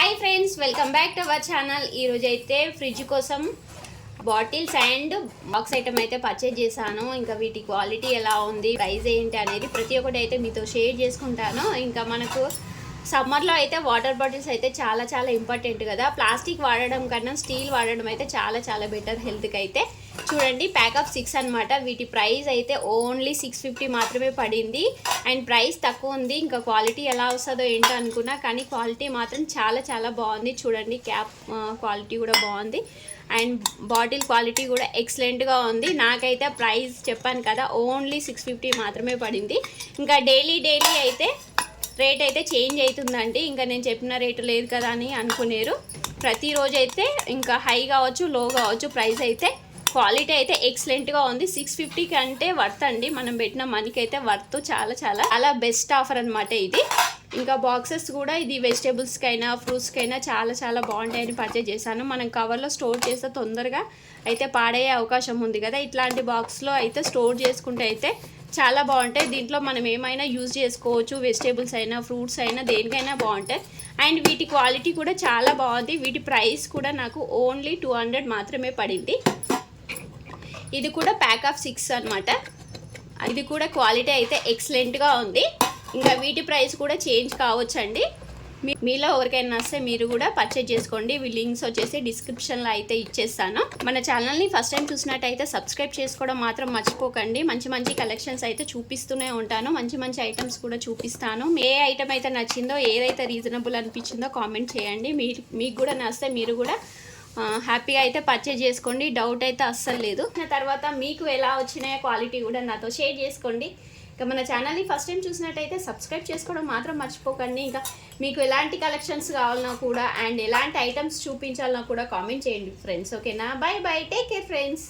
Hi friends, welcome back to our channel. ఈరోజు అయితే fridge కోసం బాటిల్స్ అండ్ బాక్స్ ఐటమ్ అయితే పర్చేజ్ చేశాను. ఇంకా వీటి క్వాలిటీ ఎలా ఉంది, ప్రైస్ ఏంటి అనేది ప్రతి ఒక్కటి అయితే మీతో షేర్ చేసుకుంటాను. ఇంకా మనకు సమ్మర్లో అయితే వాటర్ బాటిల్స్ అయితే చాలా ఇంపార్టెంట్ కదా. ప్లాస్టిక్ వాడడం కన్నా స్టీల్ వాడడం అయితే చాలా బెటర్ హెల్త్కి. అయితే చూడండి, ప్యాక్ ఆఫ్ 6 అనమాట. వీటి ప్రైస్ అయితే ఓన్లీ 650 మాత్రమే పడింది. అండ్ ప్రైస్ తక్కువ ఉంది. ఇంకా క్వాలిటీ ఎలా వస్తుందో ఏంటో అనుకున్నా, కానీ క్వాలిటీ మాత్రం చాలా బాగుంది. చూడండి, క్యాప్ క్వాలిటీ కూడా బాగుంది అండ్ బాటిల్ క్వాలిటీ కూడా ఎక్సలెంట్గా ఉంది. నాకైతే ప్రైస్ చెప్పాను కదా, ఓన్లీ 650 మాత్రమే పడింది. ఇంకా డైలీ అయితే రేట్ అయితే చేంజ్ అవుతుందండి. ఇంకా నేను చెప్పిన రేటు లేదు కదా అని అనుకునేరు. ప్రతిరోజు అయితే ఇంకా హై కావచ్చు, లో కావచ్చు, ప్రైస్ అయితే క్వాలిటీ అయితే ఎక్సలెంట్గా ఉంది. 650 కంటే వర్త్ అండి. మనం పెట్టిన మనీకి అయితే వర్త్ చాలా బెస్ట్ ఆఫర్ అనమాట ఇది. ఇంకా బాక్సెస్ కూడా ఇది వెజిటేబుల్స్కైనా ఫ్రూట్స్కైనా చాలా బాగుంటాయని పర్చేజ్ చేశాను. మనం కవర్లో స్టోర్ చేస్తే తొందరగా అయితే పాడయ్యే అవకాశం ఉంది కదా. ఇట్లాంటి బాక్స్లో అయితే స్టోర్ చేసుకుంటే అయితే చాలా బాగుంటాయి. దీంట్లో మనం ఏమైనా యూజ్ చేసుకోవచ్చు. వెజిటేబుల్స్ అయినా ఫ్రూట్స్ అయినా దేనికైనా బాగుంటాయి. అండ్ వీటి క్వాలిటీ కూడా చాలా బాగుంది. వీటి ప్రైస్ కూడా నాకు ఓన్లీ 200 మాత్రమే పడింది. ఇది కూడా ప్యాక్ ఆఫ్ 6 అనమాట. ఇది కూడా క్వాలిటీ అయితే ఎక్సలెంట్గా ఉంది. ఇంకా వీటి ప్రైస్ కూడా చేంజ్ కావచ్చండి. మీలో ఎవరికైనా వస్తే మీరు కూడా పర్చేజ్ చేసుకోండి. ఈ లింక్స్ వచ్చేసి డిస్క్రిప్షన్లో అయితే ఇచ్చేస్తాను. మన ఛానల్ని ఫస్ట్ టైం చూసినట్టయితే సబ్స్క్రైబ్ చేసుకోవడం మాత్రం మర్చిపోకండి. మంచి కలెక్షన్స్ అయితే చూపిస్తూనే ఉంటాను. మంచి ఐటమ్స్ కూడా చూపిస్తాను. ఏ ఐటమ్ అయితే నచ్చిందో, ఏదైతే రీజనబుల్ అనిపించిందో కామెంట్ చేయండి. మీకు కూడా నచ్చితే మీరు కూడా హ్యాపీగా అయితే పర్చేజ్ చేసుకోండి. డౌట్ అయితే అస్సలు లేదు. తర్వాత మీకు ఎలా వచ్చినాయో క్వాలిటీ కూడా నాతో షేర్ చేసుకోండి. ఇంకా మన ఛానల్ని ఫస్ట్ టైం చూసినట్టయితే సబ్స్క్రైబ్ చేసుకోవడం మాత్రం మర్చిపోకండి. ఇంకా మీకు ఎలాంటి కలెక్షన్స్ కావాలన్నా కూడా అండ్ ఎలాంటి ఐటమ్స్ చూపించాలన్నా కూడా కామెంట్ చేయండి ఫ్రెండ్స్. ఓకేనా? Bye take care friends.